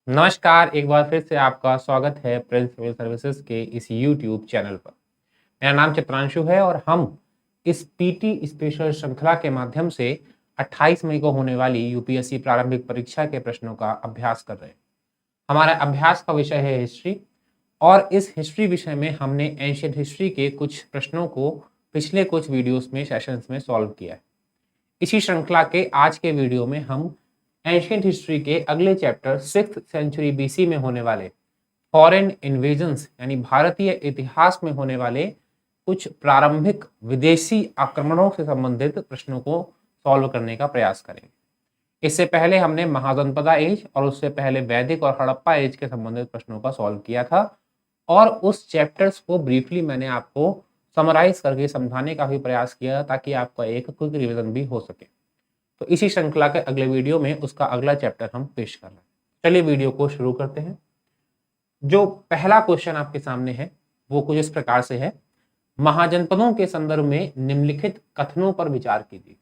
नमस्कार, एक बार फिर से आपका स्वागत है प्रिंस सिविल सर्विसेज के इस यूट्यूब चैनल पर। मेरा नाम चित्रांशु है और हम इस पीटी स्पेशल श्रृंखला के माध्यम से 28 मई को होने वाली यूपीएससी प्रारंभिक परीक्षा के प्रश्नों का अभ्यास कर रहे हैं। हमारा अभ्यास का विषय है हिस्ट्री और इस हिस्ट्री विषय में हमने एंशियंट हिस्ट्री के कुछ प्रश्नों को पिछले कुछ वीडियोस में सेशंस में सॉल्व किया है। इसी श्रृंखला के आज के वीडियो में हम एंशियंट हिस्ट्री के अगले चैप्टर 6th सेंचुरी बीसी में होने वाले फॉरेन इन्वेजन्स यानी भारतीय इतिहास में होने वाले कुछ प्रारंभिक विदेशी आक्रमणों से संबंधित प्रश्नों को सॉल्व करने का प्रयास करेंगे। इससे पहले हमने महाजनपदा एज और उससे पहले वैदिक और हड़प्पा एज के संबंधित प्रश्नों का सॉल्व किया था और उस चैप्टर्स को ब्रीफली मैंने आपको समराइज करके समझाने का भी प्रयास किया ताकि आपका एक क्विक रिवीजन भी हो सके। तो इसी श्रृंखला के अगले वीडियो में उसका अगला चैप्टर हम पेश कर रहे हैं। चलिए वीडियो को शुरू करते हैं। जो पहला क्वेश्चन आपके सामने है वो कुछ इस प्रकार से है, महाजनपदों के संदर्भ में निम्नलिखित कथनों पर विचार कीजिए।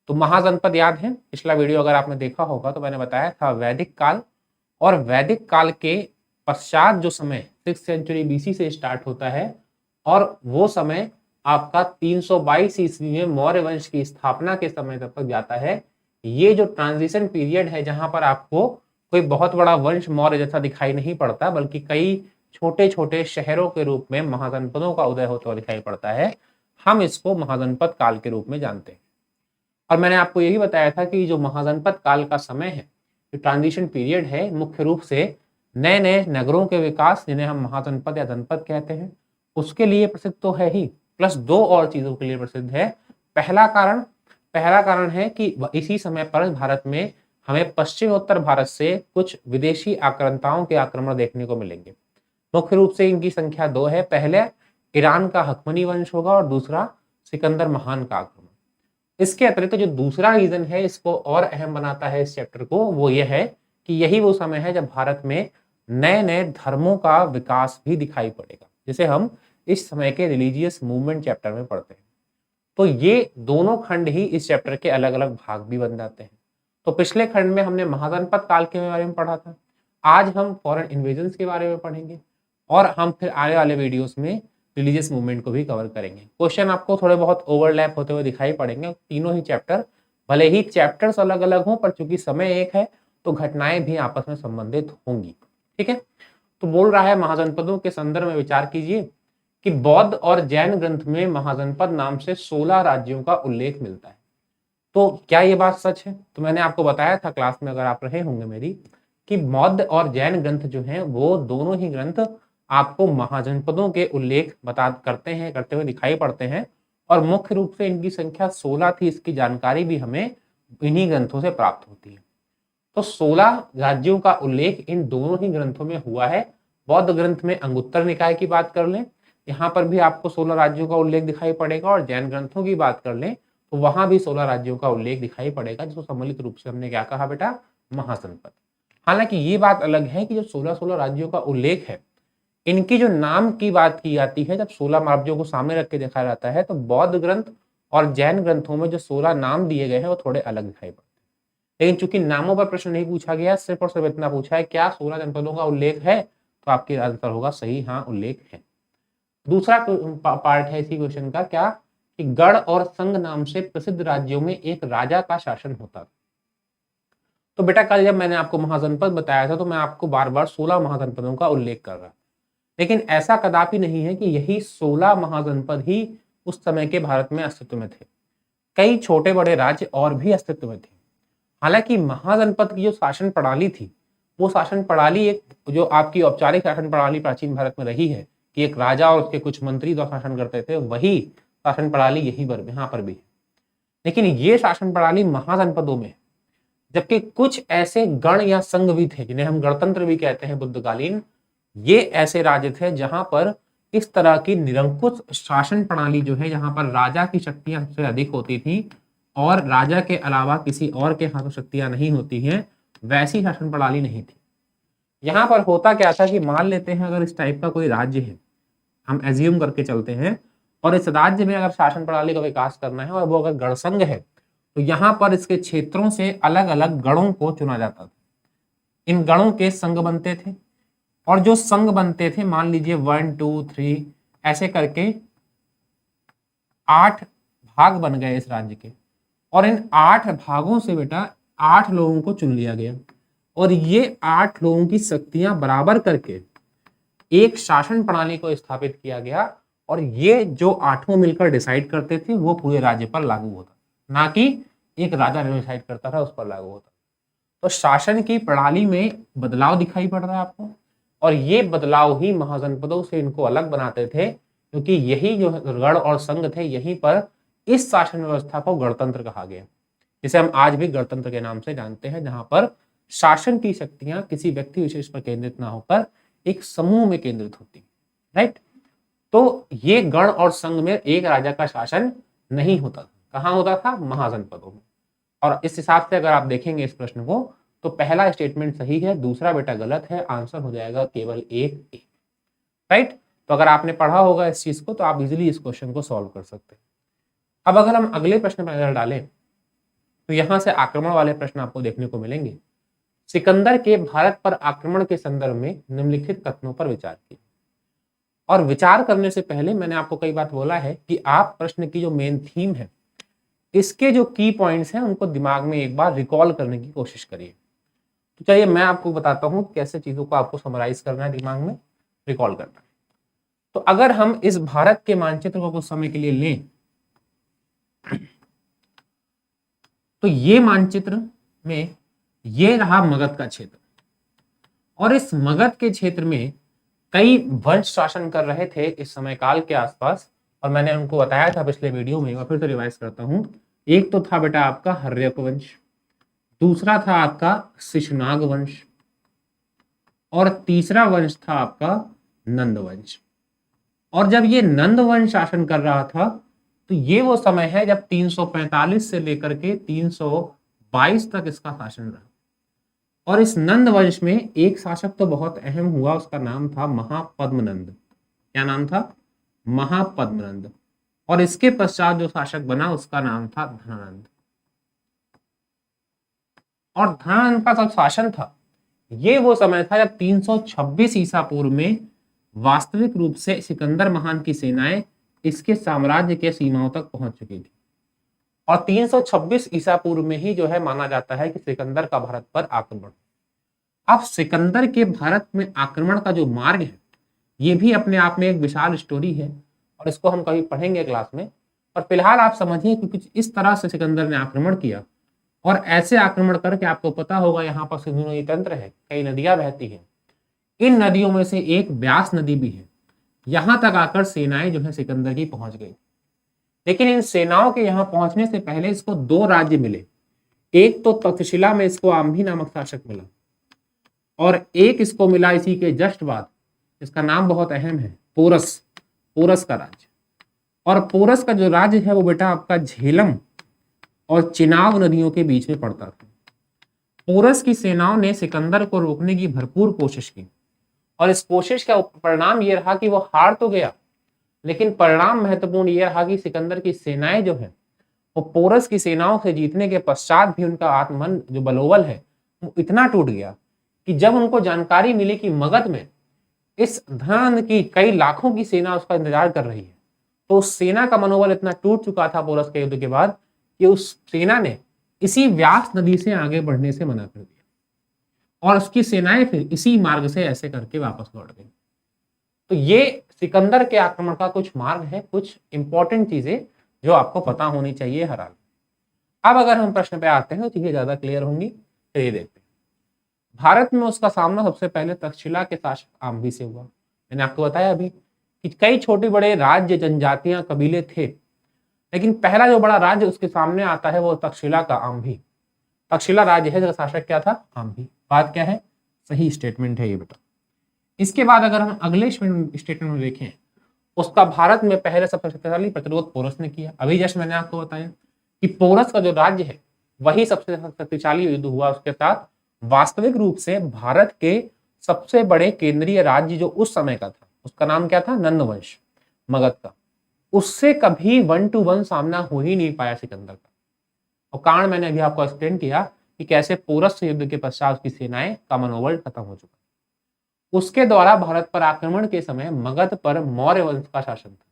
तो महाजनपद याद है, पिछला वीडियो अगर आपने देखा होगा तो मैंने बताया था वैदिक काल और वैदिक काल के पश्चात जो समय 6th सेंचुरी बीसी से स्टार्ट होता है और वो समय आपका 322 ईस्वी में मौर्य वंश की स्थापना के समय तक जाता है। ये जो ट्रांजिशन पीरियड है जहां पर आपको कोई बहुत बड़ा वंश मौर्य जैसा दिखाई नहीं पड़ता बल्कि कई छोटे छोटे शहरों के रूप में महाजनपदों का उदय होता हुआ दिखाई पड़ता है, हम इसको महाजनपद काल के रूप में जानते हैं। और मैंने आपको यही बताया था कि जो महाजनपद काल का समय है, जो ट्रांजिशन पीरियड है, मुख्य रूप से नए नए नगरों के विकास जिन्हें हम महाजनपद या जनपद कहते हैं उसके लिए प्रसिद्ध तो है ही, प्लस दो और चीजों के लिए प्रसिद्ध है। पहला कारण है कि इसी समय पर भारत में हमें पश्चिमोत्तर भारत से कुछ विदेशी आक्रांताओं के आक्रमण देखने को मिलेंगे। मुख्य रूप से इनकी संख्या दो है, पहले ईरान का हकमनी वंश होगा और दूसरा सिकंदर महान का आक्रमण। इसके अतिरिक्त जो दूसरा रीजन है इसको और अहम बनाता है इस चैप्टर को, वो ये है कि यही वो समय है जब भारत में नए नए धर्मों का विकास भी दिखाई पड़ेगा, जिसे हम इस समय के रिलीजियस मूवमेंट चैप्टर में पढ़ते हैं। तो ये दोनों खंड ही इस चैप्टर के अलग अलग भाग भी बन जाते हैं। तो पिछले खंड में हमने महाजनपद काल के बारे में पढ़ा था, आज हम फॉरेन इन्वेजन्स के बारे में पढ़ेंगे और हम फिर आने वाले वीडियोस में रिलीजियस मूवमेंट को भी कवर करेंगे। क्वेश्चन आपको थोड़े बहुत ओवरलैप होते हुए दिखाई पड़ेंगे, तीनों ही चैप्टर, भले ही चैप्टर्स अलग अलग हों पर चूंकि समय एक है तो घटनाएं भी आपस में संबंधित होंगी। ठीक है, तो बोल रहा है महाजनपदों के संदर्भ में विचार कीजिए कि बौद्ध और जैन ग्रंथ में महाजनपद नाम से 16 राज्यों का उल्लेख मिलता है। तो क्या ये बात सच है? तो मैंने आपको बताया था क्लास में, अगर आप रहे होंगे मेरी, कि बौद्ध और जैन ग्रंथ जो हैं वो दोनों ही ग्रंथ आपको महाजनपदों के उल्लेख करते हुए दिखाई पड़ते हैं और मुख्य रूप से इनकी संख्या 16 थी, इसकी जानकारी भी हमें इन्हीं ग्रंथों से प्राप्त होती है। तो 16 राज्यों का उल्लेख इन दोनों ही ग्रंथों में हुआ है। बौद्ध ग्रंथ में अंगुत्तर निकाय की बात कर लें, यहाँ पर भी आपको 16 राज्यों का उल्लेख दिखाई पड़ेगा और जैन ग्रंथों की बात कर लें तो वहां भी 16 राज्यों का उल्लेख दिखाई पड़ेगा, जिसको सम्मिलित रूप से हमने क्या कहा बेटा, महाजनपद। हालांकि ये बात अलग है कि जो 16 राज्यों का उल्लेख है, इनकी जो नाम की बात की जाती है, जब 16 राज्यों को सामने रख के देखा जाता है तो बौद्ध ग्रंथ और जैन ग्रंथों में जो 16 नाम दिए गए हैं वो थोड़े अलग दिखाई पड़ते हैं। लेकिन चूंकि नामों पर प्रश्न नहीं पूछा गया, सिर्फ और सिर्फ इतना पूछा है क्या 16 जनपदों का उल्लेख है, तो आपकी आंसर होगा सही, हाँ उल्लेख है। दूसरा पार्ट है इसी क्वेश्चन का, क्या कि गढ़ और संघ नाम से प्रसिद्ध राज्यों में एक राजा का शासन होता था। तो बेटा कल जब मैंने आपको महाजनपद बताया था तो मैं आपको बार बार 16 महाजनपदों का उल्लेख कर रहा, लेकिन ऐसा कदापि नहीं है कि यही 16 महाजनपद ही उस समय के भारत में अस्तित्व में थे। कई छोटे बड़े राज्य और भी अस्तित्व में थे। हालांकि महाजनपद की जो शासन प्रणाली थी, वो शासन प्रणाली एक जो आपकी औपचारिक शासन प्रणाली प्राचीन भारत में रही है कि एक राजा और उसके कुछ मंत्री जो शासन करते थे, वही शासन प्रणाली यहीं पर यहाँ पर भी है। लेकिन ये शासन प्रणाली महाजनपदों में, जबकि कुछ ऐसे गण या संघ भी थे जिन्हें हम गणतंत्र भी कहते हैं बुद्धकालीन, ये ऐसे राज्य थे जहां पर इस तरह की निरंकुश शासन प्रणाली जो है, जहां पर राजा की शक्तियां सबसे अधिक होती थी और राजा के अलावा किसी और के हाथों शक्तियां नहीं होती हैं, वैसी शासन प्रणाली नहीं थी। यहाँ पर होता क्या था कि मान लेते हैं अगर इस टाइप का कोई राज्य है, हम एज्यूम करके चलते हैं, और इस राज्य में अगर शासन प्रणाली का विकास करना है और वो अगर गणसंघ है तो यहाँ पर इसके क्षेत्रों से अलग अलग गणों को चुना जाता था। इन गणों के संघ बनते थे, और जो संघ बनते थे, मान लीजिए 1 2 3 ऐसे करके 8 भाग बन गए इस राज्य के, और इन 8 भागों से बेटा 8 लोगों को चुन लिया गया, और ये 8 लोगों की शक्तियां बराबर करके एक शासन प्रणाली को स्थापित किया गया, और ये जो 8 मिलकर डिसाइड करते थे वो पूरे राज्य पर लागू होता, ना कि एक राजा जो डिसाइड करता था उस पर लागू होता। तो शासन की प्रणाली में बदलाव दिखाई पड़ रहा है आपको, और ये बदलाव ही महाजनपदों से इनको अलग बनाते थे, क्योंकि यही जो गण और संघ थे, यहीं पर इस शासन व्यवस्था को गणतंत्र कहा गया, जिसे हम आज भी गणतंत्र के नाम से जानते हैं, जहां पर शासन की शक्तियां किसी व्यक्ति विशेष पर केंद्रित ना होकर एक समूह में केंद्रित होती, राइट। तो ये गण और संघ में एक राजा का शासन नहीं होता था, कहां होता था? महाजनपदों में। और इस हिसाब से अगर आप देखेंगे इस प्रश्न को, तो पहला स्टेटमेंट सही है, दूसरा बेटा गलत है, आंसर हो जाएगा केवल एक ए, राइट। तो अगर आपने पढ़ा होगा इस चीज को, तो आप इजीली इस क्वेश्चन को सॉल्व कर सकते हैं। अब अगर हम अगले प्रश्न पर नजर डालें, तो यहां से आक्रमण वाले प्रश्न आपको देखने को मिलेंगे। सिकंदर के भारत पर आक्रमण के संदर्भ में निम्नलिखित कथनों पर विचार कीजिए। और विचार करने से पहले मैंने आपको कई बार बोला है कि आप प्रश्न की जो मेन थीम है, इसके जो की पॉइंट्स हैं उनको दिमाग में एक बार रिकॉल करने की कोशिश करिए। तो चलिए मैं आपको बताता हूं कैसे चीजों को आपको समराइज करना है, दिमाग में रिकॉल करना है। तो अगर हम इस भारत के मानचित्र को कुछ समय के लिए लें, तो ये मानचित्र में ये रहा मगध का क्षेत्र, और इस मगध के क्षेत्र में कई वंश शासन कर रहे थे इस समय काल के आसपास, और मैंने उनको बताया था पिछले वीडियो में, और फिर से रिवाइज करता हूं। एक तो था बेटा आपका हर्यक वंश, दूसरा था आपका शिशुनाग वंश, और तीसरा वंश था आपका नंद वंश। और जब ये नंद वंश शासन कर रहा था, तो ये वो समय है जब 345 से लेकर के 322 तक इसका शासन रहा। और इस नंद वंश में एक शासक तो बहुत अहम हुआ, उसका नाम था महापद्मनंद। क्या नाम था? महापद्मनंद। और इसके पश्चात जो शासक बना उसका नाम था धनानंद। और धनानंद का सब शासन था, ये वो समय था जब 326 ईसा पूर्व में वास्तविक रूप से सिकंदर महान की सेनाएं इसके साम्राज्य के सीमाओं तक पहुंच चुकी थी। और 326 ईसा पूर्व में ही जो है माना जाता है कि सिकंदर का भारत पर आक्रमण। अब सिकंदर के भारत में आक्रमण का जो मार्ग है, ये भी अपने आप में एक विशाल स्टोरी है, और इसको हम कभी पढ़ेंगे क्लास में। और फिलहाल आप समझिए कि कुछ इस तरह से सिकंदर ने आक्रमण किया, और ऐसे आक्रमण करके आपको पता होगा यहाँ पर सिंधु नदी तंत्र है, कई नदियां बहती हैं, इन नदियों में से एक ब्यास नदी भी है। यहां तक आकर सेनाएं जो है सिकंदर की पहुंच गई। लेकिन इन सेनाओं के यहाँ पहुंचने से पहले इसको 2 राज्य मिले। एक तो तक्षशिला में इसको आम्भी नामक शासक मिला, और एक इसको मिला इसी के जस्ट बाद, इसका नाम बहुत अहम है, पोरस। पोरस का राज्य। और पोरस का जो राज्य है वो बेटा आपका झेलम और चिनाब नदियों के बीच में पड़ता था। पोरस की सेनाओं ने सिकंदर को रोकने की भरपूर कोशिश की, और इस कोशिश का परिणाम ये रहा कि वो हार तो गया, लेकिन परिणाम महत्वपूर्ण ये रहा कि सिकंदर की सेनाएं जो है वो पोरस की सेनाओं से जीतने के पश्चात भी उनका आत्मन जो बलोबल है वो इतना टूट गया कि जब उनको जानकारी मिली कि मगध में इस धनानंद की कई लाखों की सेना उसका इंतजार कर रही है, तो उस सेना का मनोबल इतना टूट चुका था पोरस के युद्ध के बाद कि उस सेना ने इसी व्यास नदी से आगे बढ़ने से मना कर दिया, और उसकी सेनाएं फिर इसी मार्ग से ऐसे करके वापस लौट गई। तो ये सिकंदर के आक्रमण का कुछ मार्ग है, कुछ इंपॉर्टेंट चीजें जो आपको पता होनी चाहिए हर हाल। अब अगर हम प्रश्न पे आते हैं तो चीजें ज्यादा क्लियर होंगी। चलिए देखते हैं। भारत में उसका सामना सबसे पहले तक्षशिला के शासक आम्भी से हुआ। मैंने आपको बताया अभी कि कई छोटे बड़े राज्य, जनजातियां, कबीले थे, लेकिन पहला जो बड़ा राज्य उसके सामने आता है वो तक्षशिला का आम्भी। तक्षशिला राज्य है, जिसका शासक क्या था? आम्भी। बात क्या है? सही स्टेटमेंट है ये बेटा। इसके बाद अगर हम अगले स्टेटमेंट में देखें, उसका भारत में पहले सबसे शक्तिशाली प्रतिरोध पोरस ने किया। अभी जस्ट मैंने आपको बताया कि पोरस का जो राज्य है वही सबसे शक्तिशाली युद्ध हुआ उसके साथ। वास्तविक रूप से भारत के सबसे बड़े केंद्रीय राज्य जो उस समय का था, उसका नाम क्या था? नंदवंश, मगध का। उससे कभी 1 to 1 सामना हो ही नहीं पाया सिकंदर का। और कारण मैंने अभी आपको एक्सप्लेन किया कि कैसे पोरस युद्ध के पश्चात उसकी सेनाएं का मनोबल खत्म हो चुका। उसके द्वारा भारत पर आक्रमण के समय मगध पर मौर्य वंश का शासन था।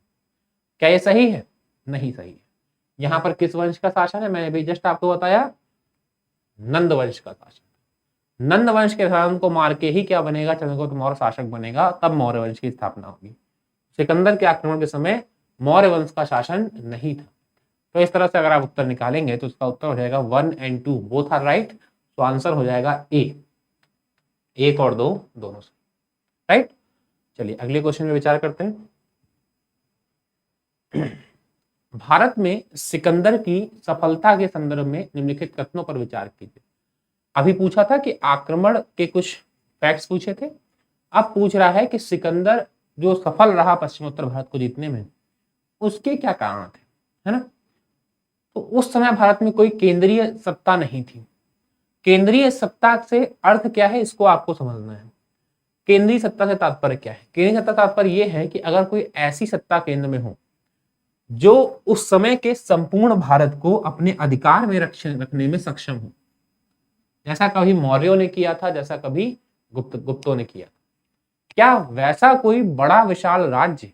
क्या ये सही है? नहीं सही है। यहां पर किस वंश का शासन है? मैंने भी जस्ट आपको बताया, नंद वंश का शासन। नंद वंश के शासन को मार के ही क्या बनेगा? चंद्रगुप्त मौर्य शासक बनेगा, तब मौर्य वंश की स्थापना होगी। सिकंदर के आक्रमण के समय मौर्य वंश का शासन नहीं था। तो इस तरह से अगर आप उत्तर निकालेंगे तो उसका उत्तर हो जाएगा 1 and 2 बोथ आर राइट। तो आंसर हो जाएगा ए, 1 और 2 दोनों से राइट। चलिए अगले क्वेश्चन में विचार करते हैं। भारत में सिकंदर की सफलता के संदर्भ में निम्नलिखित कथनों पर विचार कीजिए। अभी पूछा था कि आक्रमण के कुछ फैक्ट्स पूछे थे, अब पूछ रहा है कि सिकंदर जो सफल रहा पश्चिमोत्तर भारत को जीतने में, उसके क्या कारण थे, है ना। तो उस समय भारत में कोई केंद्रीय सत्ता नहीं थी। केंद्रीय सत्ता से अर्थ क्या है, इसको आपको समझना है। केंद्रीय सत्ता से तात्पर्य क्या है? केंद्रीय सत्ता तात्पर्य यह है कि अगर कोई ऐसी सत्ता केंद्र में हो जो उस समय के संपूर्ण भारत को अपने अधिकार में रखने में सक्षम हो, जैसा कभी मौर्यों ने किया था, जैसा कभी गुप्तों ने किया। क्या वैसा कोई बड़ा विशाल राज्य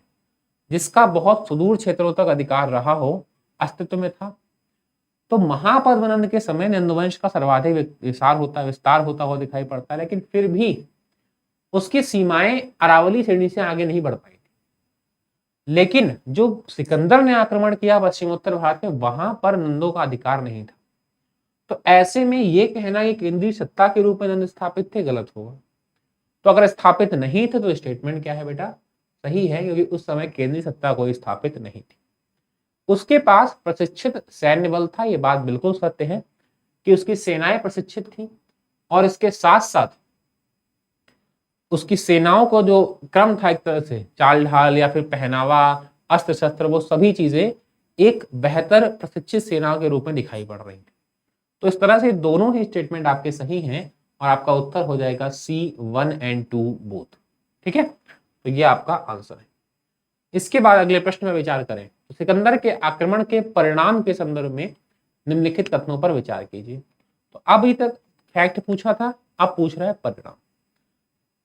जिसका बहुत सुदूर क्षेत्रों तक अधिकार रहा हो अस्तित्व में था? तो महापद्मनंद के समय नंदवंश का सर्वाधिक विस्तार होता हुआ दिखाई पड़ता है, लेकिन फिर भी उसकी सीमाएं अरावली श्रेणी से आगे नहीं बढ़ पाई थी। लेकिन जो सिकंदर ने आक्रमण किया पश्चिमोत्तर भारत में, वहां पर नंदों का अधिकार नहीं था। तो ऐसे में यह कहना कि केंद्रीय सत्ता के रूप में नंद स्थापित थे, गलत होगा। तो अगर स्थापित नहीं थे तो स्टेटमेंट क्या है बेटा? सही है, क्योंकि उस समय केंद्रीय सत्ता कोई स्थापित नहीं थी। उसके पास प्रशिक्षित सैन्य बल था, यह बात बिल्कुल सत्य है कि उसकी सेनाएं प्रशिक्षित थी, और इसके साथ साथ उसकी सेनाओं को जो क्रम था, एक तरह से चाल ढाल या फिर पहनावा, अस्त्र शस्त्र, वो सभी चीजें एक बेहतर प्रशिक्षित सेना के रूप में दिखाई पड़ रही थी। तो इस तरह से दोनों ही स्टेटमेंट आपके सही हैं, और आपका उत्तर हो जाएगा C 1 and 2 बोथ। ठीक है, तो ये आपका आंसर है। इसके बाद अगले प्रश्न में विचार करें। तो सिकंदर के आक्रमण के परिणाम के संदर्भ में निम्नलिखित कथनों पर विचार कीजिए। तो अभी तक फैक्ट पूछा था, अब पूछ रहा है परिणाम।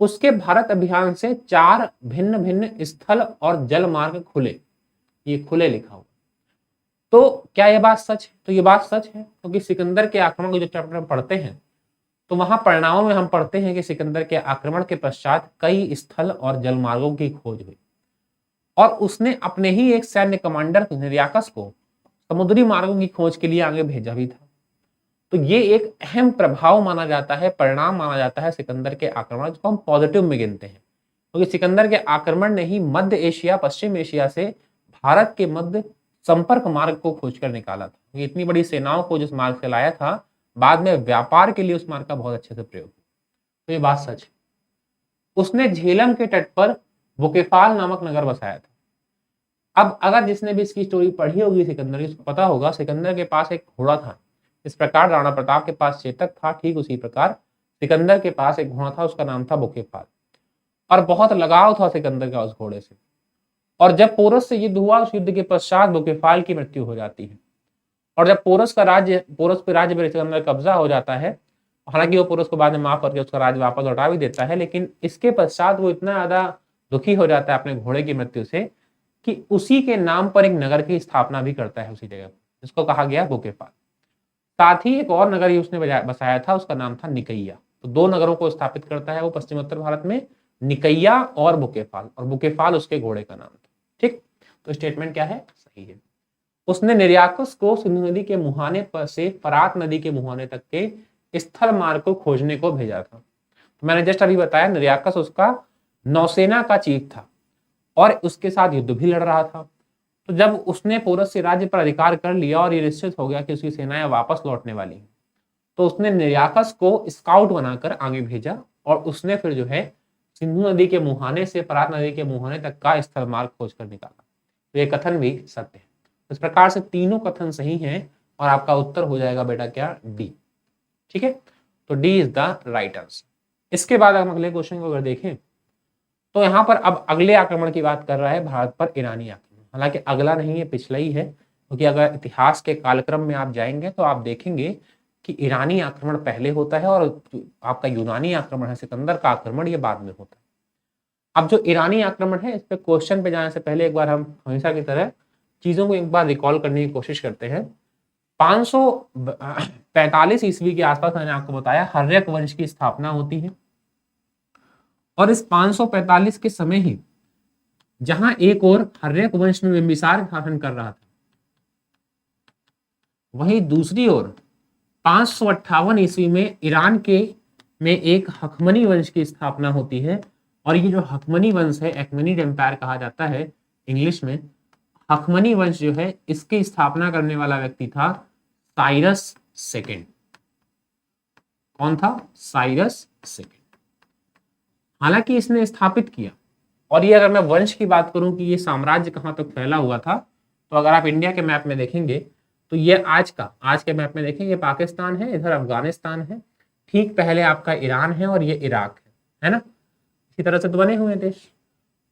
उसके भारत अभियान से 4 भिन्न भिन्न स्थल और जल मार्ग खुले, ये खुले लिखा हुआ। तो क्या यह बात सच है? तो ये बात सच है, क्योंकि सिकंदर के आक्रमण को जो चैप्टर में पढ़ते हैं तो वहां परिणामों में हम पढ़ते हैं कि सिकंदर के आक्रमण के पश्चात कई स्थल और जल मार्गों की खोज हुई, और उसने अपने ही एक सैन्य कमांडर निर्याकस को समुद्री मार्गों की खोज के लिए आगे भेजा भी था। तो ये एक अहम प्रभाव माना जाता है, परिणाम माना जाता है सिकंदर के आक्रमण, जिसको हम पॉजिटिव में गिनते हैं, क्योंकि सिकंदर के आक्रमण ने ही मध्य एशिया पश्चिम एशिया से भारत के मध्य संपर्क मार्ग को खोजकर निकाला था। इतनी बड़ी सेनाओं को जिस मार्ग से लाया था, बाद में व्यापार के लिए उस मार्ग का बहुत अच्छे से प्रयोग। तो ये बात सच है। उसने झेलम के तट पर बुकेफाल नामक नगर बसाया था। अब अगर जिसने भी इसकी स्टोरी पढ़ी होगी सिकंदर की, उसको पता होगा सिकंदर के पास एक घोड़ा था। इस प्रकार राणा प्रताप के पास चेतक था, ठीक उसी प्रकार सिकंदर के पास एक घोड़ा था, उसका नाम था बुकेफाल, और बहुत लगाव था सिकंदर का उस घोड़े से। और जब पोरस से युद्ध हुआ, उस युद्ध के पश्चात बुकेफाल की मृत्यु हो जाती है, और जब पोरस पे राज्य पर सिकंदर कब्जा हो जाता है, हालांकि वो पोरस को बाद में माफ करके उसका राज्य वापस लौटा भी देता है, लेकिन इसके पश्चात वो इतना ज्यादा दुखी हो जाता है अपने घोड़े की मृत्यु से कि उसी के नाम पर एक नगर की स्थापना भी करता है उसी जगह, जिसको कहा गया बुकेफाल। साथ ही एक और नगर उसने बसाया था, उसका नाम था निकैया। तो 2 नगरों को स्थापित करता है वो पश्चिमोत्तर भारत में, निकैया और बुकेफाल उसके घोड़े का नाम था। ठीक, तो स्टेटमेंट क्या है? सही है। उसने निर्याकस को सिंधु नदी के मुहाने पर से फरात नदी के मुहाने तक के स्थल मार्ग को खोजने को भेजा था। तो मैंने जस्ट अभी बताया, निर्याकस उसका नौसेना का चीफ था और उसके साथ युद्ध भी लड़ रहा था। तो जब उसने पोरस से राज्य पर अधिकार कर लिया और ये निश्चित हो गया कि उसकी सेनाएं वापस लौटने वाली हैं, तो उसने निर्याकस को स्काउट बनाकर आगे भेजा, और उसने फिर जो है सिंधु नदी के मुहाने से फरात नदी के मुहाने तक का स्थल मार्ग खोज कर निकाला। तो ये कथन भी सत्य है। इस प्रकार से तीनों कथन सही हैं, और आपका उत्तर हो जाएगा बेटा क्या? डी। ठीक है, तो D is the right answer. इसके बाद हम अगले क्वेश्चन को अगर देखें तो यहाँ पर अब अगले आक्रमण की बात कर रहा है, भारत पर ईरानी आक्रमण। हालांकि अगला नहीं है, पिछला ही है, क्योंकि अगर इतिहास के कालक्रम में आप जाएंगे तो आप देखेंगे कि ईरानी आक्रमण पहले होता है और आपका यूनानी आक्रमण है, सिकंदर का आक्रमण, ये बाद में होता है। अब जो ईरानी आक्रमण है, इस पे क्वेश्चन पे जाने से पहले एक बार हम हमेशा की तरह चीजों को एक बार रिकॉल करने की कोशिश करते हैं। 545 ईस्वी के आसपास मैंने आपको बताया हर्यक वंश की स्थापना होती है, और इस 545 के समय ही जहां एक और हर्यक वंश में बिंबिसार शासन कर रहा था, वहीं दूसरी ओर 558 ईस्वी में ईरान के में एक हखमनी वंश की स्थापना होती है। और ये जो हखमनी वंश है, एक्मेनिड एम्पायर कहा जाता है इंग्लिश में, हखमनी वंश जो है इसकी स्थापना करने वाला व्यक्ति था साइरस सेकेंड। कौन था? Cyrus second. हालांकि इसने स्थापित किया, और ये अगर मैं वंश की बात करूं कि ये साम्राज्य कहां तक फैला हुआ था, तो अगर आप इंडिया के मैप में देखेंगे तो ये आज के मैप में देखेंगे पाकिस्तान है, इधर अफगानिस्तान है, ठीक पहले आपका ईरान है और ये इराक है ना, इसी तरह से तो बने हुए देश।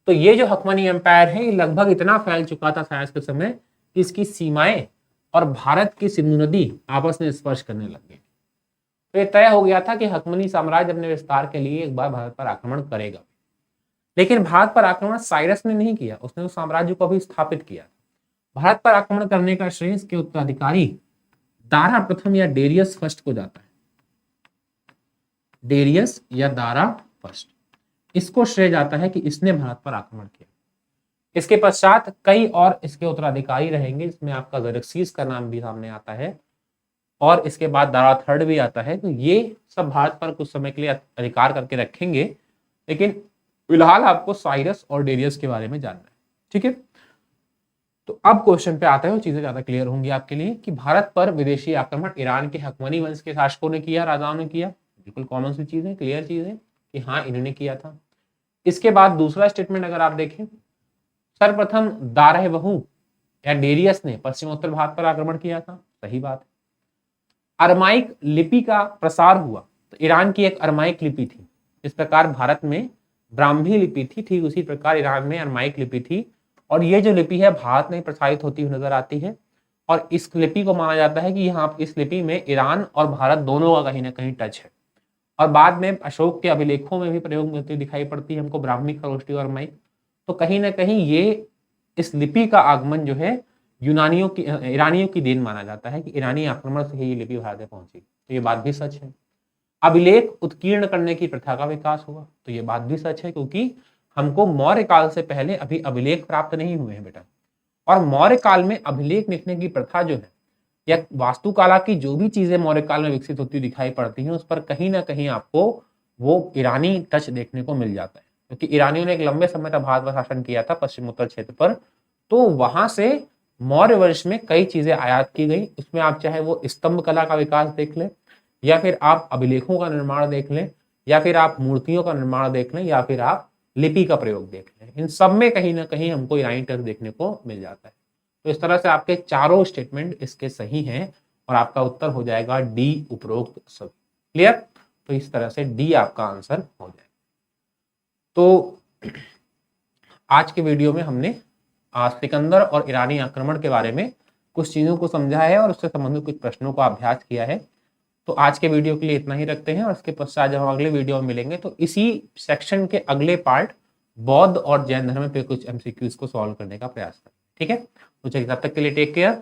तो ये जो हकमनी एम्पायर है ये लगभग इतना फैल चुका था शायद के समय कि इसकी सीमाएं और भारत की सिंधु नदी आपस में स्पर्श करने लग गई। तो ये तय हो गया था कि हकमनी साम्राज्य अपने विस्तार के लिए एक बार भारत पर आक्रमण करेगा। लेकिन भारत पर आक्रमण साइरस ने नहीं किया, उसने उस साम्राज्य को भी स्थापित किया। भारत पर आक्रमण करने का श्रेय इसके उत्तराधिकारी दारा प्रथम या डेरियस फर्स्ट को जाता है। डेरियस या दारा फर्स्ट, इसको श्रेय जाता है कि इसने भारत पर आक्रमण किया। इसके पश्चात कई और इसके उत्तराधिकारी रहेंगे, जिसमें आपका ज़ेरेक्सिस का नाम भी सामने आता है, और इसके बाद दारा थर्ड भी आता है। तो ये सब भारत पर कुछ समय के लिए अधिकार करके रखेंगे, लेकिन फिलहाल आपको साइरस और डेरियस के बारे में जानना है, ठीक है। तो अब क्वेश्चन पे आते हैं, चीजें ज्यादा क्लियर होंगी आपके लिए कि भारत पर विदेशी आक्रमण ईरान के हकमनी वंश के शासकों ने किया, राजाओं ने किया। बिल्कुल कॉमन सी चीज है, क्लियर चीज है कि हाँ इन्होंने किया था। इसके बाद दूसरा स्टेटमेंट अगर आप देखें, सर्वप्रथम दारहबहू या डेरियस ने पश्चिमोत्तर भारत पर आक्रमण किया था, सही बात है। अरमाइक लिपि का प्रसार हुआ, तो ईरान की एक अरमाइक लिपि थी। इस प्रकार भारत में ब्राह्मी लिपि थी, ठीक उसी प्रकार ईरान में अरमाइक लिपि थी, और ये जो लिपि है भारत में प्रसारित होती हुई नजर आती है। और इस लिपि को माना जाता है कि यहाँ इस लिपि में ईरान और भारत दोनों का कहीं ना कहीं टच है। और बाद में अशोक के अभिलेखों में भी प्रयोग में दिखाई पड़ती है हमको ब्राह्मी, खरोष्टी और अरमाइक। तो कहीं ना कहीं ये इस लिपि का आगमन जो है ईरानियों की देन माना जाता है कि ईरानी आक्रमण से ही ये लिपि भारत में पहुंची। तो ये बात भी सच है। अभिलेख उत्कीर्ण करने की प्रथा का विकास हुआ, तो ये बात भी सच है, क्योंकि हमको मौर्य काल से पहले अभी अभिलेख प्राप्त नहीं हुए हैं बेटा। और मौर्य काल में अभिलेख लिखने की प्रथा जो है, या वास्तुकला की जो भी चीजें मौर्य काल में विकसित होती दिखाई पड़ती हैं, उस पर कहीं ना कहीं आपको वो ईरानी टच देखने को मिल जाता है, क्योंकि ईरानियों ने एक लंबे समय तक भारत पर शासन किया था पश्चिमोत्तर क्षेत्र पर। तो वहां से मौर्य वंश में कई चीजें आयात की गई। उसमें आप चाहे वो स्तंभ कला का विकास देख लें, या फिर आप अभिलेखों का निर्माण देख लें, या फिर आप मूर्तियों का निर्माण देख लें, या फिर आप लिपि का प्रयोग देख लें, इन सब में कहीं ना कहीं हमको ईरानी टच देखने को मिल जाता है। तो इस तरह से आपके चारों स्टेटमेंट इसके सही हैं, और आपका उत्तर हो जाएगा डी, उपरोक्त सभी। क्लियर? तो इस तरह से डी आपका आंसर हो जाएगा। तो आज के वीडियो में हमने सिकंदर और ईरानी आक्रमण के बारे में कुछ चीजों को समझा है, और उससे संबंधित कुछ प्रश्नों का अभ्यास किया है। तो आज के वीडियो के लिए इतना ही रखते हैं, और इसके पश्चात जब हम अगले वीडियो में मिलेंगे तो इसी सेक्शन के अगले पार्ट बौद्ध और जैन धर्म पे कुछ एमसीक्यूज को सॉल्व करने का प्रयास करें। ठीक है, तो चलिए तब तक के लिए टेक केयर,